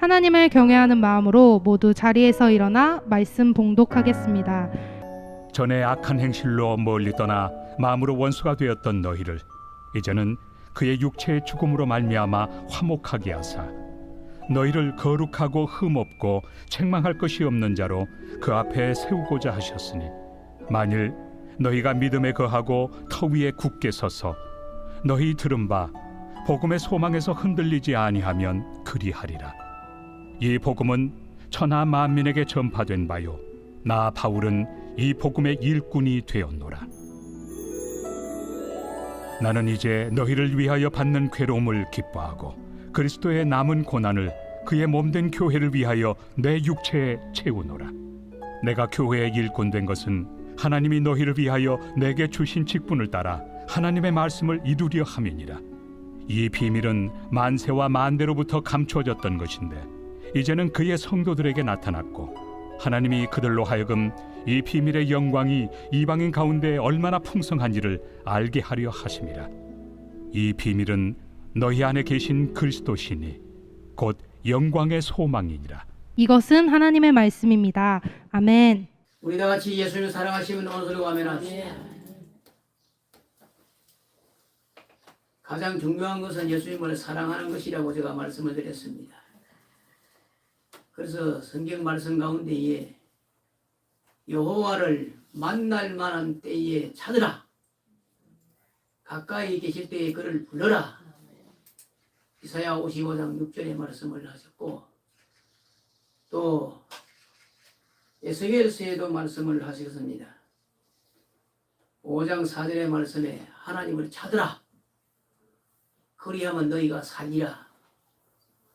하나님을 경외하는 마음으로 모두 자리에서 일어나 말씀 봉독하겠습니다. 전에 악한 행실로 멀리 떠나 마음으로 원수가 되었던 너희를 이제는 그의 육체의 죽음으로 말미암아 화목하게 하사 너희를 거룩하고 흠없고 책망할 것이 없는 자로 그 앞에 세우고자 하셨으니 만일 너희가 믿음에 거하고 터 위에 굳게 서서 너희 들은 바 복음의 소망에서 흔들리지 아니하면 그리하리라. 이 복음은 천하 만민에게 전파된 바요 나 바울은 이 복음의 일꾼이 되었노라. 나는 이제 너희를 위하여 받는 괴로움을 기뻐하고 그리스도의 남은 고난을 그의 몸된 교회를 위하여 내 육체에 채우노라. 내가 교회의 일꾼 된 것은 하나님이 너희를 위하여 내게 주신 직분을 따라 하나님의 말씀을 이루려 함이니라. 이 비밀은 만세와 만대로부터 감추어졌던 것인데 이제는 그의 성도들에게 나타났고 하나님이 그들로 하여금 이 비밀의 영광이 이방인 가운데 얼마나 풍성한지를 알게 하려 하심이라. 이 비밀은 너희 안에 계신 그리스도시니 곧 영광의 소망이니라. 이것은 하나님의 말씀입니다. 아멘. 우리 다 같이 예수님을 사랑하시면 오늘도 아멘합시다. 가장 중요한 것은 예수님을 사랑하는 것이라고 제가 말씀을 드렸습니다. 그래서 성경 말씀 가운데에 여호와를 만날 만한 때에 찾으라. 가까이 계실 때에 그를 불러라. 이사야 55장 6절의 말씀을 하셨고 또 에스겔서에도 말씀을 하셨습니다. 5장 4절의 말씀에 하나님을 찾으라. 그리하면 너희가 살리라.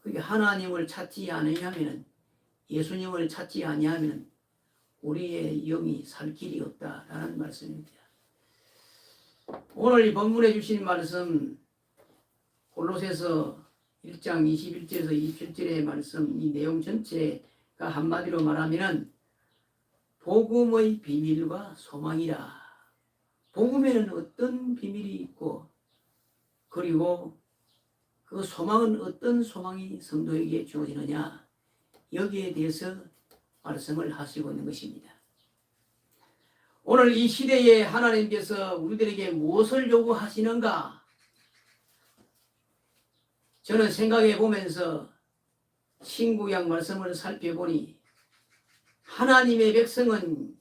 그게 하나님을 찾지 않으면 예수님을 찾지 아니하면 우리의 영이 살 길이 없다라는 말씀입니다. 오늘 이 본문에 주신 말씀 골로새서 1장 21절에서 27절의 말씀 이 내용 전체가 한마디로 말하면 복음의 비밀과 소망이라. 복음에는 어떤 비밀이 있고 그리고 그 소망은 어떤 소망이 성도에게 주어지느냐 여기에 대해서 말씀을 하시고 있는 것입니다. 오늘 이 시대에 하나님께서 우리들에게 무엇을 요구하시는가? 저는 생각해 보면서 신구약 말씀을 살펴보니 하나님의 백성은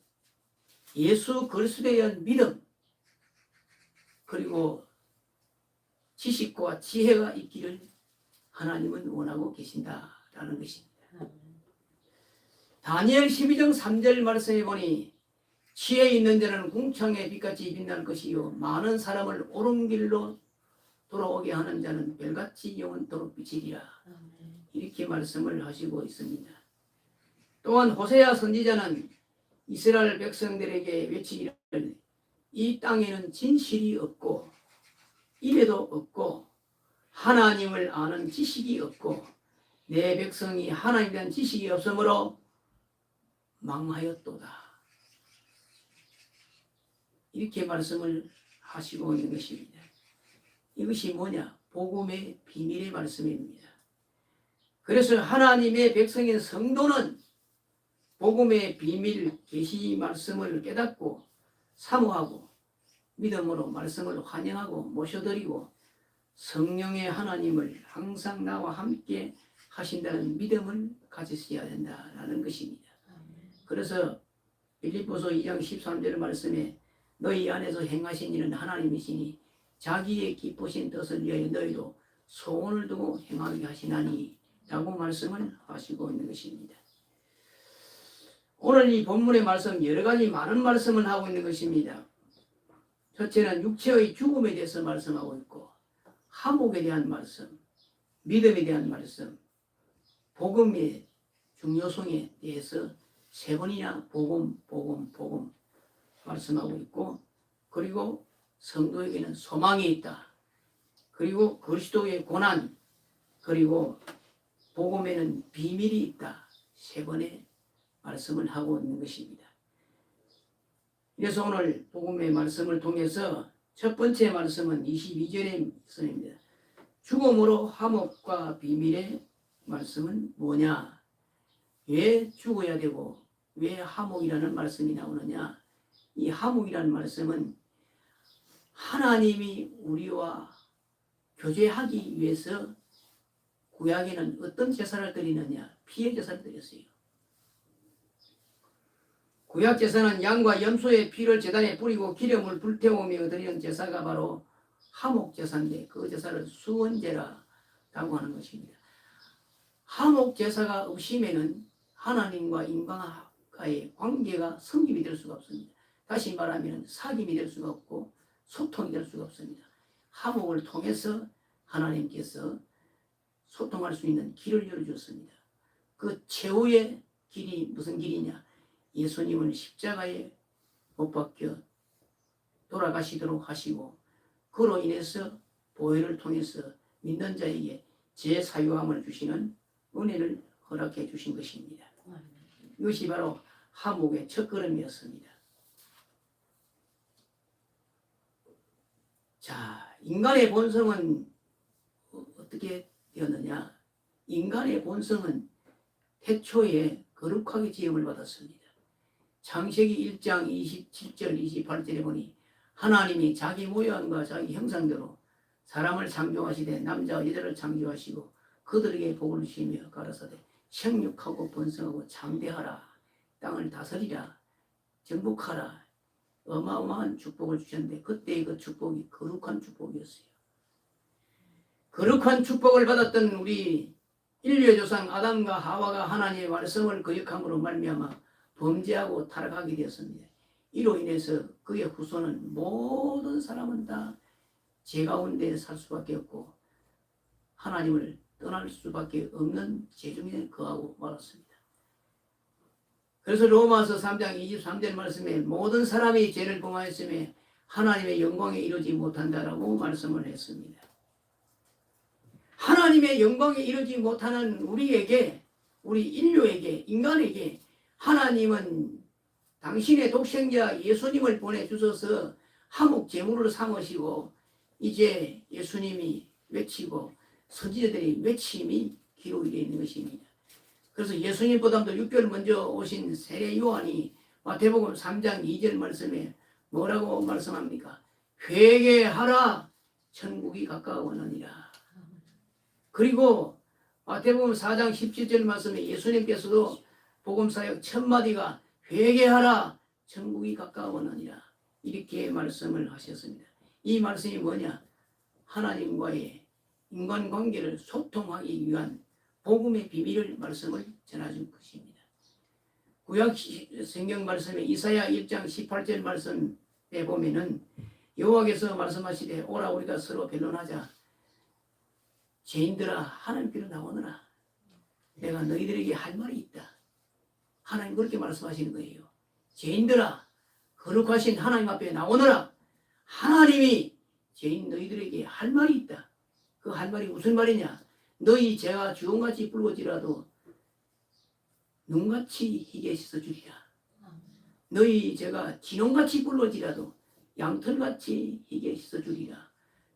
예수 그리스도에 대한 믿음 그리고 지식과 지혜가 있기를 하나님은 원하고 계신다라는 것입니다. 다니엘 12장 3절 말씀해 보니 지혜 있는 자는 궁창의 빛같이 빛날 것이요 많은 사람을 옳은 길로 돌아오게 하는 자는 별같이 영원토록 비치리라. 이렇게 말씀을 하시고 있습니다. 또한 호세아 선지자는 이스라엘 백성들에게 외치기를 이 땅에는 진실이 없고 입에도 없고 하나님을 아는 지식이 없고 내 백성이 하나님에 대한 지식이 없으므로 망하였도다. 이렇게 말씀을 하시고 있는 것입니다. 이것이 뭐냐? 복음의 비밀의 말씀입니다. 그래서 하나님의 백성인 성도는 복음의 비밀 계시 말씀을 깨닫고 사모하고 믿음으로 말씀을 환영하고 모셔드리고 성령의 하나님을 항상 나와 함께 하신다는 믿음을 가지셔야 된다라는 것입니다. 그래서 빌립보서 2장 13절 말씀에 너희 안에서 행하신 일은 하나님이시니 자기의 기쁘신 뜻을 위하여 너희도 소원을 두고 행하게 하시나니 라고 말씀을 하시고 있는 것입니다. 오늘 이 본문의 말씀 여러 가지 많은 말씀을 하고 있는 것입니다. 첫째는 육체의 죽음에 대해서 말씀하고 있고 화목에 대한 말씀, 믿음에 대한 말씀, 복음의 중요성에 대해서 세 번이나 복음 말씀하고 있고 그리고 성도에게는 소망이 있다. 그리고 그리스도의 고난 그리고 복음에는 비밀이 있다. 세 번의 말씀을 하고 있는 것입니다. 그래서 오늘 복음의 말씀을 통해서 첫 번째 말씀은 22절의 말씀입니다. 죽음으로 화목과 비밀의 말씀은 뭐냐? 왜 죽어야 되고 왜 하목이라는 말씀이 나오느냐? 이 하목이라는 말씀은 하나님이 우리와 교제하기 위해서 구약에는 어떤 제사를 드리느냐? 피의 제사를 드렸어요. 구약 제사는 양과 염소의 피를 제단에 뿌리고 기름을 불태우며 드리는 제사가 바로 하목 제사인데 그 제사를 수원제라고 하는 것입니다. 하목 제사가 없이면은 하나님과 인간과의 관계가 성립이 될 수가 없습니다. 다시 말하면 사귐이 될 수가 없고 소통이 될 수가 없습니다. 하목을 통해서 하나님께서 소통할 수 있는 길을 열어주었습니다. 그 최후의 길이 무슨 길이냐? 예수님은 십자가에 못 박혀 돌아가시도록 하시고 그로 인해서 보혈을 통해서 믿는 자에게 제사유함을 주시는 은혜를 허락해 주신 것입니다. 이것이 바로 하목의 첫걸음이었습니다. 자, 인간의 본성은 어떻게 되었느냐? 인간의 본성은 태초에 거룩하게 지음을 받았습니다. 창세기 1장 27절 28절에 보니 하나님이 자기 모양과 자기 형상대로 사람을 창조하시되 남자와 여자를 창조하시고 그들에게 복을 주시며 가라사대 생육하고 번성하고 창대하라 땅을 다스리라 정복하라 어마어마한 축복을 주셨는데 그때의 그 축복이 거룩한 축복이었어요. 거룩한 축복을 받았던 우리 인류의 조상 아담과 하와가 하나님의 말씀을 거역함으로 말미암아 범죄하고 타락하게 되었습니다. 이로 인해서 그의 후손은 모든 사람은 다 죄 가운데 살 수밖에 없고 하나님을 떠날 수밖에 없는 죄중에 거하고 말았습니다. 그래서 로마서 3장 23절 말씀에 모든 사람이 죄를 범하였으며 하나님의 영광에 이르지 못한다라고 말씀을 했습니다. 하나님의 영광에 이르지 못하는 우리에게, 우리 인류에게, 인간에게 하나님은 당신의 독생자 예수님을 보내주셔서 하목 제물을 삼으시고 이제 예수님이 외치고 선지자들이 외침이 기록이 되어 있는 것입니다. 그래서 예수님보다도 6개월 먼저 오신 세례 요한이 마태복음 3장 2절 말씀에 뭐라고 말씀합니까? 회개하라 천국이 가까워오느니라. 그리고 마태복음 4장 17절 말씀에 예수님께서도 복음사역 첫 마디가 회개하라 천국이 가까워오느니라 이렇게 말씀을 하셨습니다. 이 말씀이 뭐냐? 하나님과의 인간관계를 소통하기 위한 복음의 비밀을 말씀을 전해준 것입니다. 구약 성경 말씀에 이사야 1장 18절 말씀에 보면은 여호와께서 말씀하시되 오라 우리가 서로 변론하자 죄인들아 하나님께로 나오너라 내가 너희들에게 할 말이 있다. 하나님 그렇게 말씀하시는 거예요. 죄인들아 거룩하신 하나님 앞에 나오너라. 하나님이 죄인 너희들에게 할 말이 있다. 그 할 말이 무슨 말이냐? 너희 죄가 주홍같이 붉어지라도 눈같이 희게 씻어주리라. 너희 죄가 진홍같이 붉어지라도 양털같이 희게 씻어주리라.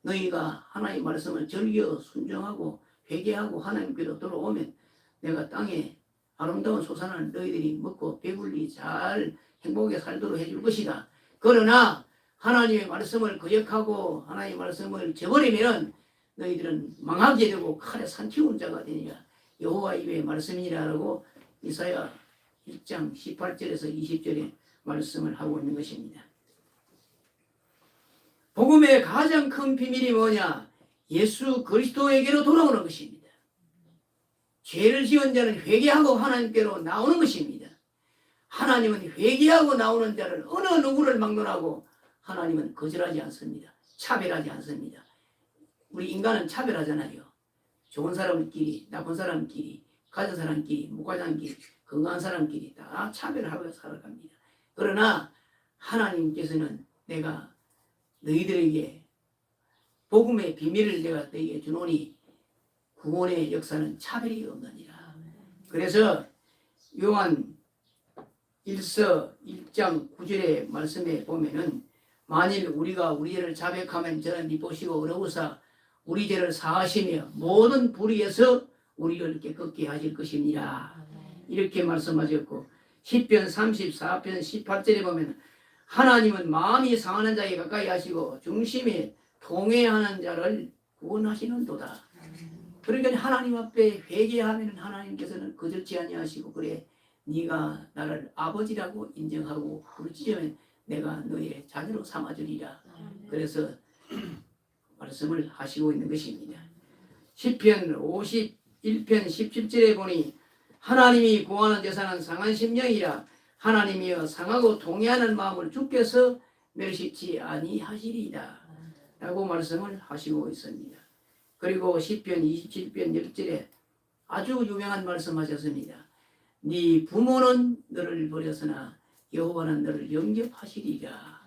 너희가 하나님의 말씀을 즐겨 순종하고 회개하고 하나님께로 돌아오면 내가 땅에 아름다운 소산을 너희들이 먹고 배불리 잘 행복하게 살도록 해줄 것이다. 그러나 하나님의 말씀을 거역하고 하나님의 말씀을 저버리면 너희들은 망하게 되고 칼에 산치우는 자가 되니라. 여호와 이외의 말씀이니라라고 이사야 1장 18절에서 20절에 말씀을 하고 있는 것입니다. 복음의 가장 큰 비밀이 뭐냐? 예수 그리스도에게로 돌아오는 것입니다. 죄를 지은 자는 회개하고 하나님께로 나오는 것입니다. 하나님은 회개하고 나오는 자를 어느 누구를 막론하고 하나님은 거절하지 않습니다. 차별하지 않습니다. 우리 인간은 차별하잖아요. 좋은 사람끼리, 나쁜 사람끼리, 가진 사람끼리, 못 가진 사람끼리, 건강한 사람끼리 다 차별하고 살아갑니다. 그러나 하나님께서는 내가 너희들에게 복음의 비밀을 내가 너희에게 주노니 구원의 역사는 차별이 없느니라. 그래서 요한 1서 1장 9절의 말씀에 보면은 만일 우리가 우리 죄를 자백하면 저는 니 보시고 어려우사 우리 죄를 사하시며 모든 불의에서 우리를 이렇게 걷게 하실 것이니라. 이렇게 말씀하셨고 시편 34편 18절에 보면 하나님은 마음이 상하는 자에게 가까이 하시고 중심에 통회하는 자를 구원하시는도다. 그러니까 하나님 앞에 회개하면 하나님께서는 거절치 아니하시고 그래 네가 나를 아버지라고 인정하고 부르짖으면 내가 너의 자녀로 삼아주리라. 그래서 말씀을 하시고 있는 것입니다. 시편 51편 17절에 보니 하나님이 구하는 제사는 상한 심령이라 하나님이여 상하고 동의하는 마음을 주께서 멸시치 아니하시리이다 라고 말씀을 하시고 있습니다. 그리고 시편 27편 10절에 아주 유명한 말씀하셨습니다. 네 부모는 너를 버렸으나 여호와는 너를 영접하시리라.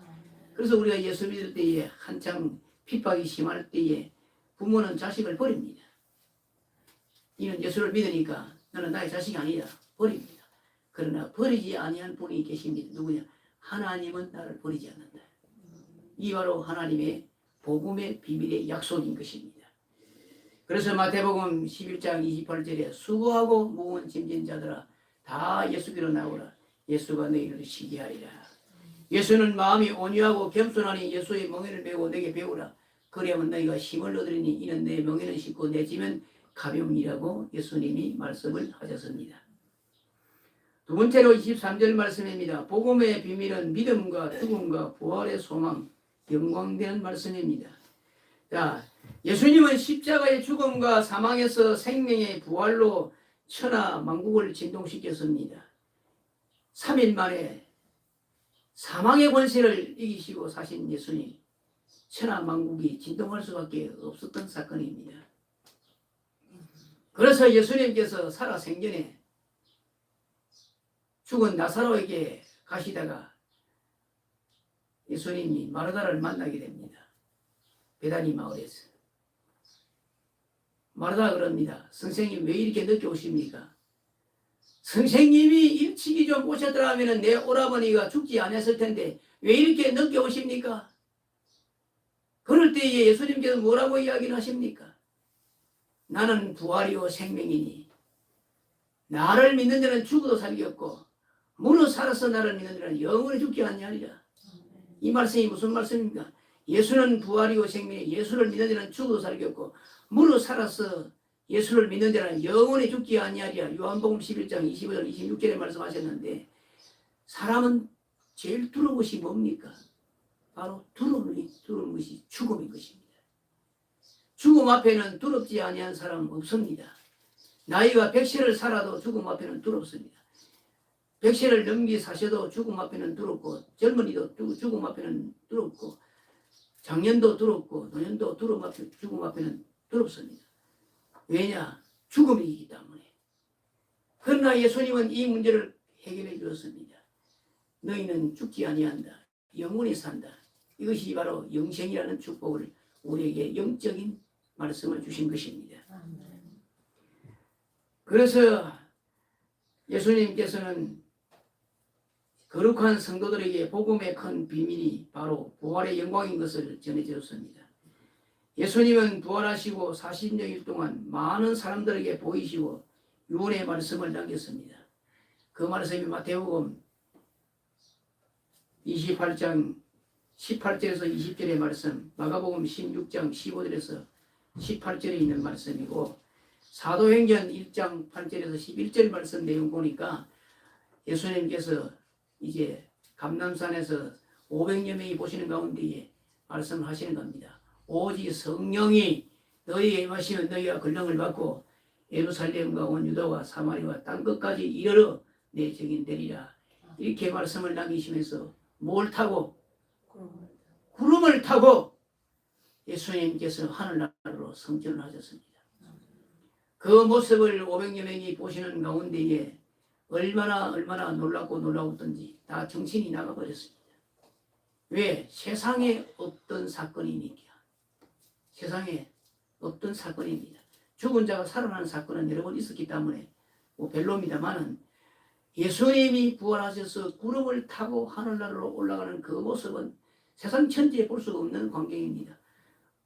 그래서 우리가 예수 믿을 때에 한창 핍박이 심할 때에 부모는 자식을 버립니다. 이는 예수를 믿으니까 너는 나의 자식이 아니다. 버립니다. 그러나 버리지 아니한 분이 계십니다. 누구냐? 하나님은 나를 버리지 않는다. 이 바로 하나님의 복음의 비밀의 약속인 것입니다. 그래서 마태복음 11장 28절에 수고하고 무거운 짐진 자들아 다 예수께로 나오라. 예수가 너희를 쉬게 하리라. 예수는 마음이 온유하고 겸손하니 예수의 멍에를 메고 내게 배우라. 그리하면 너희가 힘을 얻으리니 이는 내 멍에는 쉽고 내 짐은 가벼움이라고 예수님이 말씀을 하셨습니다. 두 번째로 23절 말씀입니다. 복음의 비밀은 믿음과 죽음과 부활의 소망, 영광되는 말씀입니다. 자, 예수님은 십자가의 죽음과 사망에서 생명의 부활로 천하 만국을 진동시켰습니다. 3일 만에 사망의 권세를 이기시고 사신 예수님, 천하 만국이 진동할 수밖에 없었던 사건입니다. 그래서 예수님께서 살아생전에 죽은 나사로에게 가시다가 예수님이 마르다를 만나게 됩니다. 베다니 마을에서. 마르다가 그럽니다. 선생님 왜 이렇게 늦게 오십니까? 선생님이 일찍이 좀 오셨더라면 내 오라버니가 죽지 않았을 텐데 왜 이렇게 늦게 오십니까? 그럴 때에 예수님께서 뭐라고 이야기를 하십니까? 나는 부활이요 생명이니 나를 믿는 자는 죽어도 살기 없고 무릇 살아서 나를 믿는 자는 영원히 죽지 아니하리라. 이 말씀이 무슨 말씀입니까? 예수는 부활이요 생명이 예수를 믿는 자는 죽어도 살기 없고 무릇 살아서 예수를 믿는 자는 영원히 죽지 아니하리라. 요한복음 11장 25절 26절에 말씀하셨는데 사람은 제일 두려운 것이 뭡니까? 바로 두려운 것이 죽음인 것입니다. 죽음 앞에는 두렵지 아니한 사람은 없습니다. 나이가 100세를 살아도 죽음 앞에는 두렵습니다. 100세를 넘기 사셔도 죽음 앞에는 두렵고 젊은이도 죽음 앞에는 두렵고 장년도 두렵고 노년도 죽음 앞에는 두렵습니다. 왜냐? 죽음이기 때문에. 그러나 예수님은 이 문제를 해결해 주었습니다. 너희는 죽지 아니한다. 영원히 산다. 이것이 바로 영생이라는 축복을 우리에게 영적인 말씀을 주신 것입니다. 그래서 예수님께서는 거룩한 성도들에게 복음의 큰 비밀이 바로 부활의 영광인 것을 전해주셨습니다. 예수님은 부활하시고 40여일 동안 많은 사람들에게 보이시고 유언의 말씀을 남겼습니다. 그 말씀이 마태복음 28장 18절에서 20절의 말씀, 마가복음 16장 15절에서 18절에 있는 말씀이고 사도행전 1장 8절에서 11절 말씀 내용 보니까 예수님께서 이제 감람산에서 500여 명이 보시는 가운데에 말씀을 하시는 겁니다. 오직 성령이 너희에게 임하시면 너희가 권능을 받고 예루살렘과 온 유다와 사마리아와 땅끝까지 이르러 내 증인 되리라. 이렇게 말씀을 남기시면서 뭘 타고? 구름을 타고 예수님께서 하늘나라로 성전을 하셨습니다. 그 모습을 500여 명이 보시는 가운데에 얼마나 놀랍고 놀라웠던지 다 정신이 나가버렸습니다. 왜? 세상에 없던 사건이니까. 세상에 없던 사건입니다. 죽은 자가 살아나는 사건은 여러 번 있었기 때문에 별로입니다만은 예수님이 부활하셔서 구름을 타고 하늘나라로 올라가는 그 모습은 세상 천지에 볼 수 없는 광경입니다.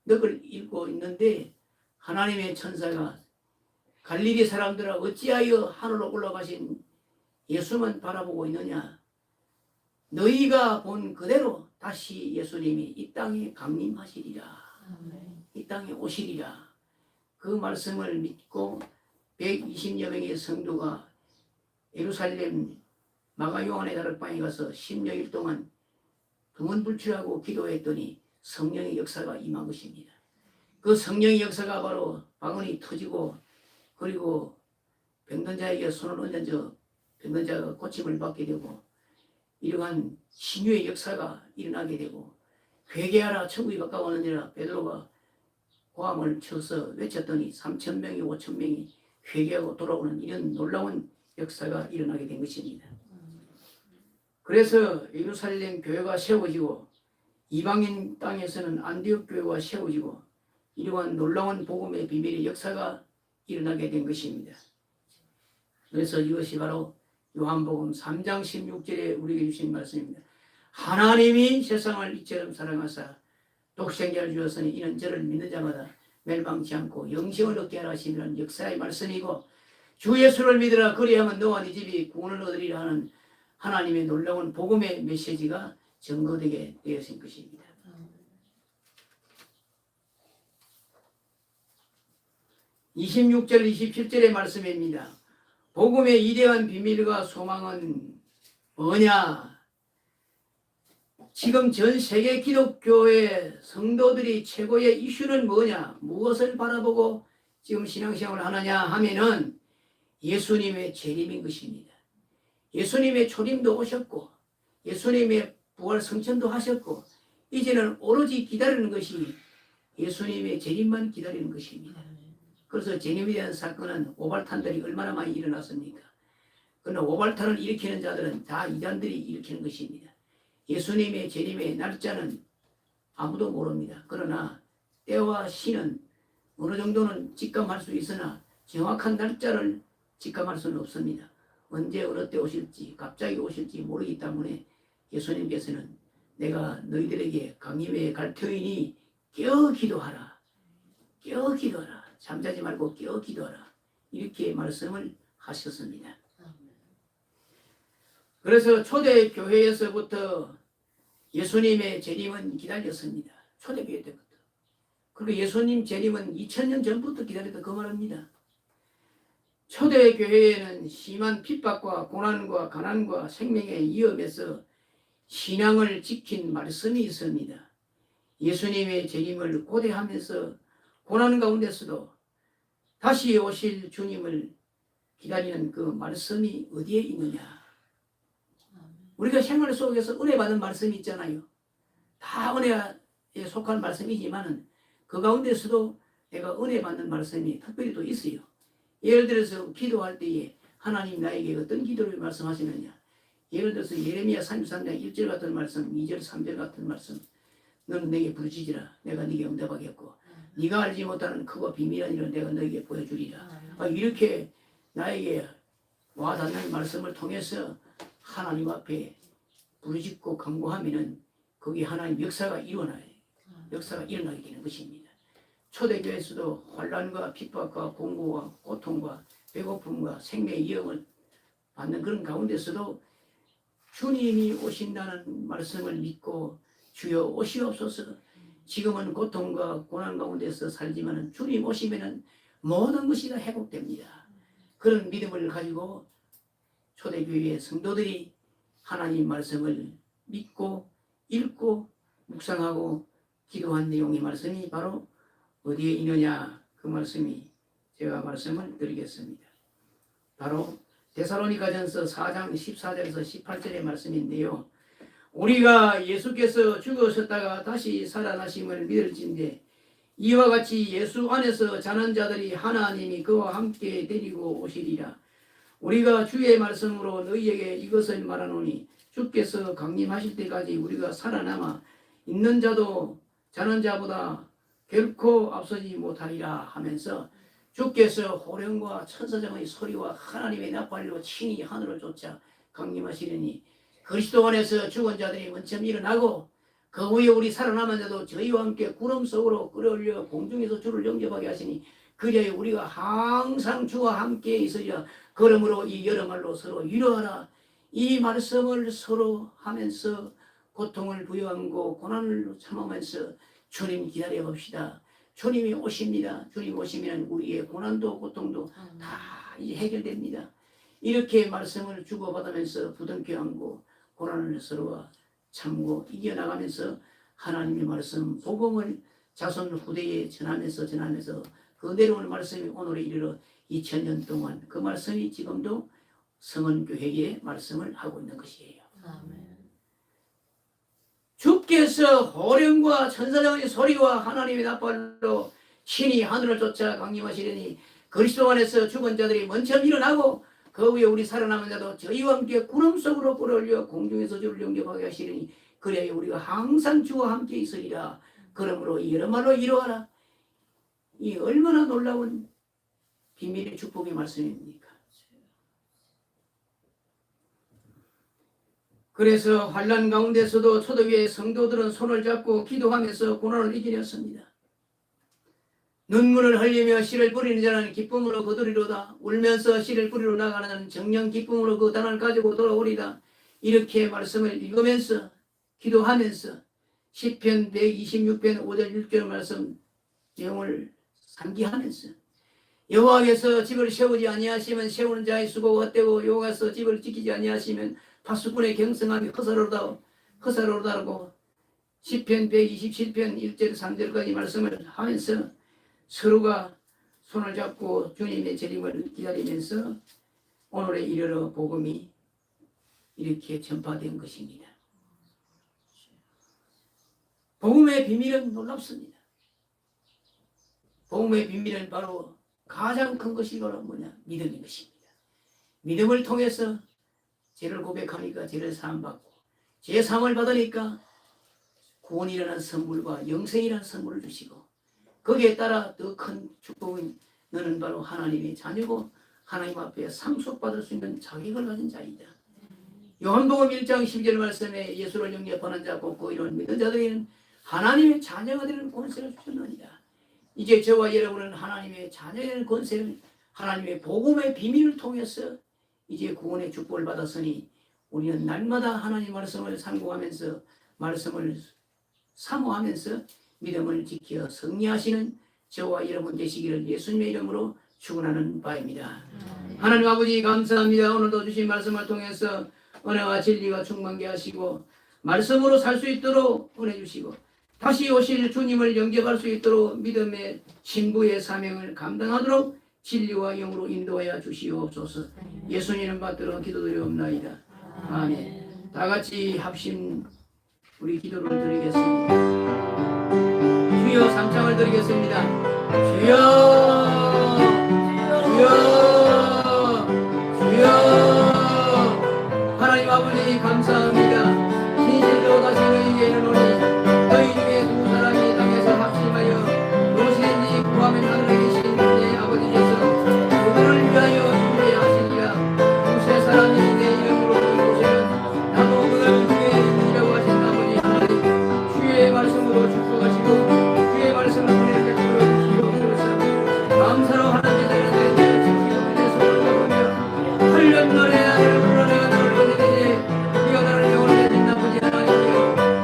넋을 잃고 있는데 하나님의 천사가 갈릴리 사람들아 어찌하여 하늘로 올라가신 예수만 바라보고 있느냐. 너희가 본 그대로 다시 예수님이 이 땅에 강림하시리라. 이 땅에 오시리라. 그 말씀을 믿고 120여 명의 성도가 예루살렘 마가요한의 다락방에 가서 10여일 동안 두문불출하고 기도했더니 성령의 역사가 임한 것입니다. 그 성령의 역사가 바로 방언이 터지고 그리고 병든 자에게 손을 얹어져 병든 자가 고침을 받게 되고 이러한 신유의 역사가 일어나게 되고 회개하라 천국이 가까워오느니라 베드로가 고함을 쳐서 외쳤더니 3,000명이 5,000명이 회개하고 돌아오는 이런 놀라운 역사가 일어나게 된 것입니다. 그래서 예루살렘 교회가 세워지고 이방인 땅에서는 안디옥 교회가 세워지고 이러한 놀라운 복음의 비밀의 역사가 일어나게 된 것입니다. 그래서 이것이 바로 요한복음 3장 16절에 우리에게 주신 말씀입니다. 하나님이 세상을 이처럼 사랑하사 독생자를 주었으니 이는 저를 믿는 자마다 멸망치 않고 영생을 얻게 하라 하시는 역사의 말씀이고 주 예수를 믿으라 그리하면 너와 네 집이 구원을 얻으리라 하는 하나님의 놀라운 복음의 메시지가 증거되게 되어진 것입니다. 26절 27절의 말씀입니다. 복음의 이대한 비밀과 소망은 뭐냐? 지금 전 세계 기독교의 성도들이 최고의 이슈는 뭐냐? 무엇을 바라보고 지금 신앙생활을 하느냐 하면은 예수님의 재림인 것입니다. 예수님의 초림도 오셨고 예수님의 부활 성천도 하셨고 이제는 오로지 기다리는 것이 예수님의 재림만 기다리는 것입니다. 그래서 재림에 대한 사건은 오발탄들이 얼마나 많이 일어났습니까? 그러나 오발탄을 일으키는 자들은 다 이단들이 일으키는 것입니다. 예수님의 재림의 날짜는 아무도 모릅니다. 그러나 때와 시는 어느 정도는 직감할 수 있으나 정확한 날짜를 직감할 수는 없습니다. 언제 어느 때 오실지 갑자기 오실지 모르기 때문에 예수님께서는 내가 너희들에게 강림에 갈 터이니 깨어 기도하라. 깨어 기도하라. 잠자지 말고 깨어 기도하라. 이렇게 말씀을 하셨습니다. 그래서 초대교회에서부터 예수님의 재림은 기다렸습니다. 초대교회 때부터. 그리고 예수님 재림은 2000년 전부터 기다렸다 그 말입니다. 초대교회에는 심한 핍박과 고난과 가난과 생명의 위협에서 신앙을 지킨 말씀이 있습니다. 예수님의 재림을 고대하면서 고난 가운데서도 다시 오실 주님을 기다리는 그 말씀이 어디에 있느냐? 우리가 생활 속에서 은혜 받은 말씀이 있잖아요. 다 은혜에 속한 말씀이지만은 그 가운데서도 내가 은혜 받는 말씀이 특별히 또 있어요. 예를 들어서 기도할 때에 하나님 나에게 어떤 기도를 말씀하시느냐? 예를 들어서 예레미야 33장 1절 같은 말씀, 2절, 3절 같은 말씀. 너는 내게 부르짖으라. 내가 네게 응답하겠고 네가 알지 못하는 크고 비밀한 일을 내가 너에게 보여주리라. 이렇게 나에게 와닿는 말씀을 통해서 하나님 앞에 부르짖고 간구하면은 거기 하나님 역사가 일어나게 되는 것입니다. 초대교회에서도 환난과 핍박과 공고와 고통과 배고픔과 생명의 위험을 받는 그런 가운데서도 주님이 오신다는 말씀을 믿고 주여 오시옵소서. 지금은 고통과 고난 가운데서 살지만 주님 오시면 모든 것이 다 회복됩니다. 그런 믿음을 가지고 초대교회의 성도들이 하나님 말씀을 믿고 읽고 묵상하고 기도한 내용의 말씀이 바로 어디에 있느냐 그 말씀이 제가 말씀을 드리겠습니다. 바로 데살로니가전서 4장 14절에서 18절의 말씀인데요. 우리가 예수께서 죽으셨다가 다시 살아나심을 믿을진데 이와 같이 예수 안에서 자는 자들이 하나님이 그와 함께 데리고 오시리라. 우리가 주의 말씀으로 너희에게 이것을 말하노니 주께서 강림하실 때까지 우리가 살아남아 있는 자도 자는 자보다 결코 앞서지 못하리라 하면서 주께서 호령과 천사장의 소리와 하나님의 나팔로 친히 하늘을 쫓아 강림하시리니 그리스도 안에서 죽은 자들이 먼저 일어나고 그 후에 우리 살아남은 자도 저희와 함께 구름 속으로 끌어올려 공중에서 주를 영접하게 하시니 그리하여 우리가 항상 주와 함께 있으리라. 그러므로 이 여러말로 서로 위로하라. 이 말씀을 서로 하면서 고통을 부여하고 고난을 참으면서 주님 기다려 봅시다. 주님이 오십니다. 주님 오시면 우리의 고난도 고통도 다 이제 해결됩니다. 이렇게 말씀을 주고받으면서 부둥켜 안고 고난을 서로 참고 이겨나가면서 하나님의 말씀 복음을 자손 후대에 전하면서 그 내려오는 말씀이 오늘에 이르러 2000년 동안 그 말씀이 지금도 성원교회에 말씀을 하고 있는 것이에요. 아멘. 주께서 호령과 천사장의 소리와 하나님의 나팔로 신이 하늘을 쫓아 강림하시려니 그리스도 안에서 죽은 자들이 먼저 일어나고 그 위에 우리 살아남은 자도 저희와 함께 구름 속으로 끌어올려 공중에서 주를 영접하게 하시려니 그래야 우리가 항상 주와 함께 있으리라. 그러므로 여러 말로 이루어라. 이 얼마나 놀라운 비밀의 축복의 말씀입니까? 그래서 환난 가운데서도 초대교회 성도들은 손을 잡고 기도하면서 고난을 이기렸습니다. 눈물을 흘리며 씨를 뿌리는 자는 기쁨으로 거두리로다. 울면서 씨를 뿌리러 나가는 자는 정녕 기쁨으로 그 단을 가지고 돌아오리다. 이렇게 말씀을 읽으면서 기도하면서 시편 126편 5절 6절 말씀 내용을 상기하면서 여호와께서 집을 세우지 아니하시면 세우는 자의 수고가 헛되고 여호와께서 집을 지키지 아니하시면 파수꾼의 경성함이 허사로다고 시편 127편 1절 3절까지 말씀을 하면서 서로가 손을 잡고 주님의 재림을 기다리면서 오늘에 이르러 복음이 이렇게 전파된 것입니다. 복음의 비밀은 놀랍습니다. 복음의 비밀은 바로 가장 큰 것이 바로 뭐냐? 믿음인 것입니다. 믿음을 통해서 죄를 고백하니까 죄를 사함받고 죄 사함을 받으니까 구원이라는 선물과 영생이라는 선물을 주시고 거기에 따라 더 큰 축복은 너는 바로 하나님의 자녀고 하나님 앞에 상속받을 수 있는 자격을 가진 자이다. 요한복음 1장 12절 말씀에 예수를 영접하는 자 곧 이런 믿는 자들에게는 하나님의 자녀가 되는 권세를 주셨느니라. 이제 저와 여러분은 하나님의 자녀가 되는 권세를 하나님의 복음의 비밀을 통해서 이제 구원의 축복을 받았으니 우리는 날마다 하나님 말씀을 상고하면서 말씀을 사모하면서 믿음을 지켜 승리하시는 저와 여러분 되시기를 예수님의 이름으로 축원하는 바입니다. 하나님 아버지 감사합니다. 오늘도 주신 말씀을 통해서 은혜와 진리가 충만케 하시고 말씀으로 살 수 있도록 은혜 주시고 다시 오실 주님을 영접할 수 있도록 믿음의 신부의 사명을 감당하도록 진리와 영으로 인도하여 주시옵소서. 예수님 받들어 기도드리옵나이다. 아멘. 다 같이 합심 우리 기도를 드리겠습니다. 주여 삼창을 드리겠습니다. 주여 주여 주여 하나님 아버지 감사합니다. 진실로 다시 너희에게 이르노니 너희 중에 누구 사람이 땅에서 합심하여 무엇이든지 구하면 하늘에 계신 내 아버지께서 그들을 위하여 준비하시리라. 두세 사람이 내 이름으로 모이시면 나도 그들 중에 있으리라고 하신 아버지 하나님 주의 말씀으로 축복하시고 주의 말씀을 우리에게 베풀어 주시옵소서. 감사로 하나님께 드리는 내 손을 잡으며 8년 만에 아들을 불러 내가 너를 보내되니 네가 나를 영원히 해준 아버지 하나님이여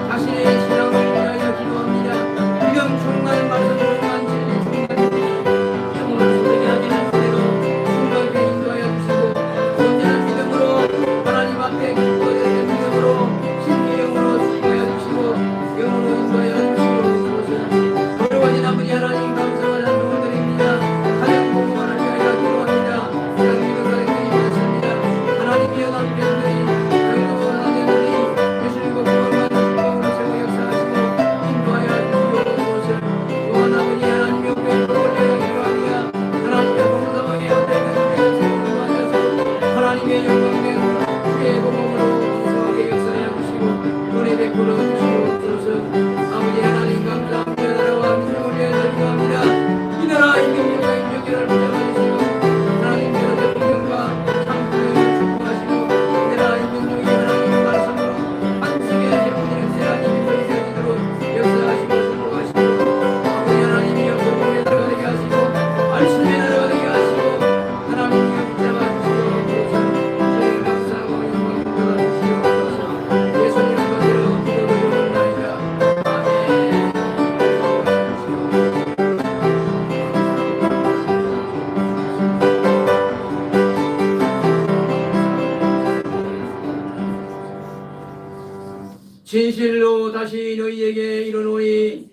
자신의 신앙을 위하여 기도합니다. 믿음 충만한 말씀 충만 진리 충만 진리 영혼을 소되게 하지는 그대로 충만하게 인도하여 주시고 온전한 믿음으로 하나님 앞에 기뻐되는 믿음으로 신의 영으로 축복하여 주시고 영으로 인도하여 주시옵소서. 거룩하신 아버지 하나님 감사와 찬송을 드립니다. 가정 공부만을 위하여 기도합니다. 그런 믿음 가정들이 되었습니다. 하나님이여 남편들이 그리고 하나님들이 예수님과 구원받는 축복으로 세워 역사하시고 인도하여 주시옵소서. 또한 아버지 하나님의 교회를 올려 기도합니다. 하나님의 공사하게 하되는 교회를 세우고 하셔서 하나님의 영광된 주의 복음으로 공사하게 역사하여 주시고 은혜 베풀어 주시옵소서. 아버지 하나님 감사합니다. 나라와 민족을 위하여 기도합니다. 이 나라 임금님과 임종기를 붙잡아주시고 하나님께서 대통령과 상부를 축복하시고 이 나라 임금님이 하나님의 말씀으로 한국에 세우시는 세라님이 세워지도록 역사하시고 축복하시고 아버지 하나님이 복음에 들어가게 하시고 진실로 다시 너희에게 이르노니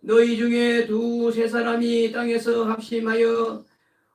너희 중에 두세 사람이 땅에서 합심하여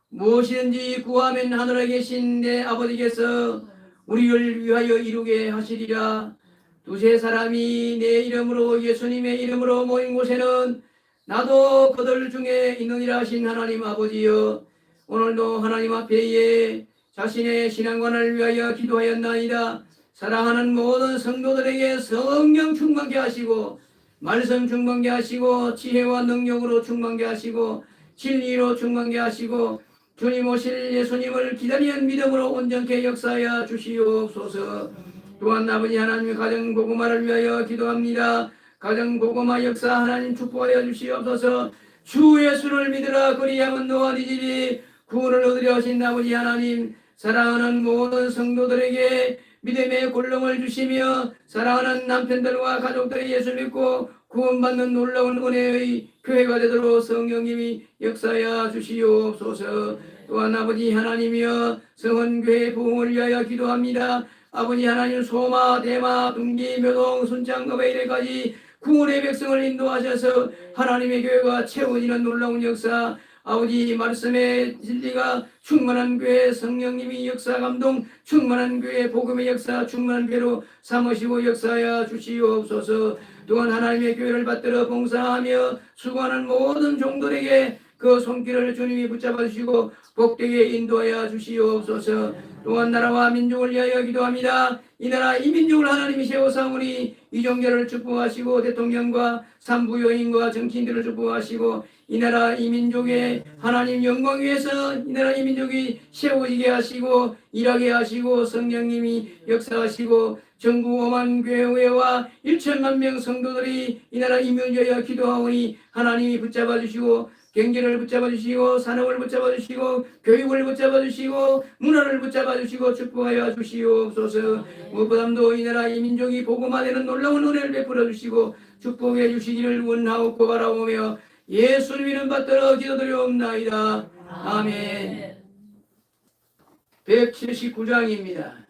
무엇이든지 구하면 하늘에 계신 내 아버지께서 우리를 위하여 이루게 하시리라. 두세 사람이 내 이름으로 예수님의 이름으로 모인 곳에는 나도 그들 중에 있느니라 하신 하나님 아버지여, 오늘도 하나님 앞에 자신의 신앙관을 위하여 기도하였나이다. 사랑하는 모든 성도들에게 성령 충만케 하시고 말씀 충만케 하시고 지혜와 능력으로 충만케 하시고 진리로 충만케 하시고 주님 오실 예수님을 기다리는 믿음으로 온전케 역사하여 주시옵소서. 또한 아버지 하나님의 가정 복음화를 위하여 기도합니다. 가정 복음화 역사 하나님 축복하여 주시옵소서. 주 예수를 믿으라 그리하면 너와 네 집이 구원을 얻으려 하신 아버지 하나님, 사랑하는 모든 성도들에게 믿음의 골룸을 주시며 사랑하는 남편들과 가족들이 예수 믿고 구원받는 놀라운 은혜의 교회가 되도록 성령님이 역사하여 주시옵소서. 또한 아버지 하나님이여 성원교회 부흥을 위하여 기도합니다. 아버지 하나님 소마, 대마, 둥기, 묘동, 순창, 어베이레까지 구원의 백성을 인도하셔서 하나님의 교회가 채워지는 놀라운 역사, 아버지 말씀의 진리가 충만한 교회, 성령님이 역사 감동 충만한 교회, 복음의 역사 충만한 교회로 삼으시고 역사하여 주시옵소서. 또한 하나님의 교회를 받들어 봉사하며 수고하는 모든 종들에게 그 손길을 주님이 붙잡아 주시고 복되게 인도하여 주시옵소서. 또한 나라와 민족을 위하여 기도합니다. 이 나라 이 민족을 하나님이 세워사오니 이종교를 축복하시고 대통령과 산부 여인과 정치인들을 축복하시고 이 나라 이 민족의 하나님 영광 위에서 이 나라 이 민족이 세워지게 하시고 일하게 하시고 성령님이 역사하시고 전국 5만 교회와 1천만 명 성도들이 이 나라 이 민족에 기도하오니 하나님이 붙잡아 주시고 경제를 붙잡아 주시고 산업을 붙잡아 주시고 교육을 붙잡아 주시고 문화를 붙잡아 주시고 축복하여 주시옵소서. 무엇보다도 이 나라 이 민족이 복음화되는 놀라운 은혜를 베풀어 주시고 축복해 주시기를 원하옵고 바라오며 예수님 이름 받들어 기도드리옵나이다. 아멘. 179장입니다.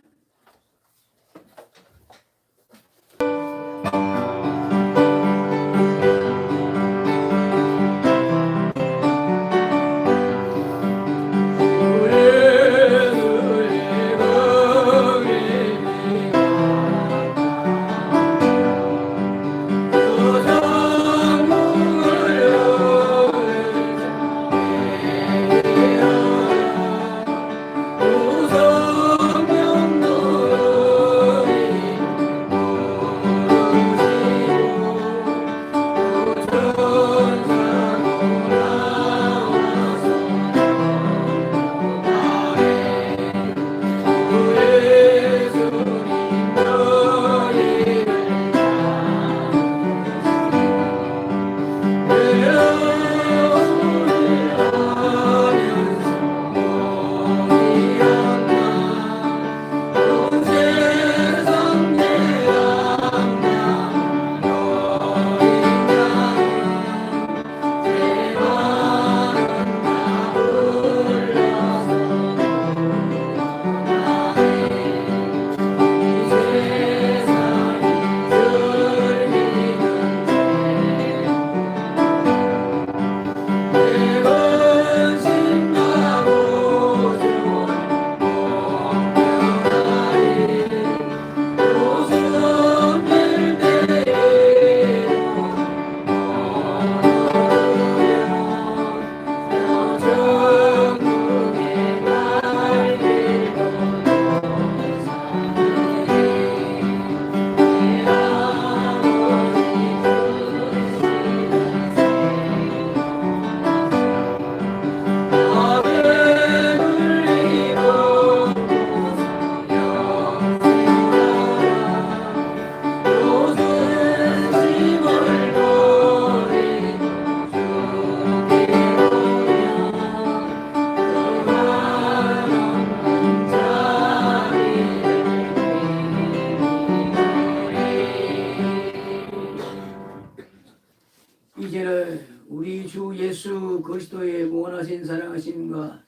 이제는 우리 주 예수 그리스도의 무한하신 사랑하심과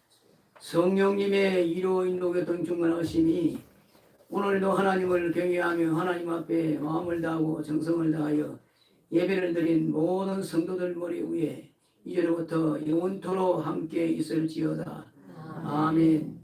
성령님의 이로 인도교통 충만하심이 오늘도 하나님을 경외하며 하나님 앞에 마음을 다하고 정성을 다하여 예배를 드린 모든 성도들 머리 위에 이제로부터 영원토록 함께 있을지어다. 아멘.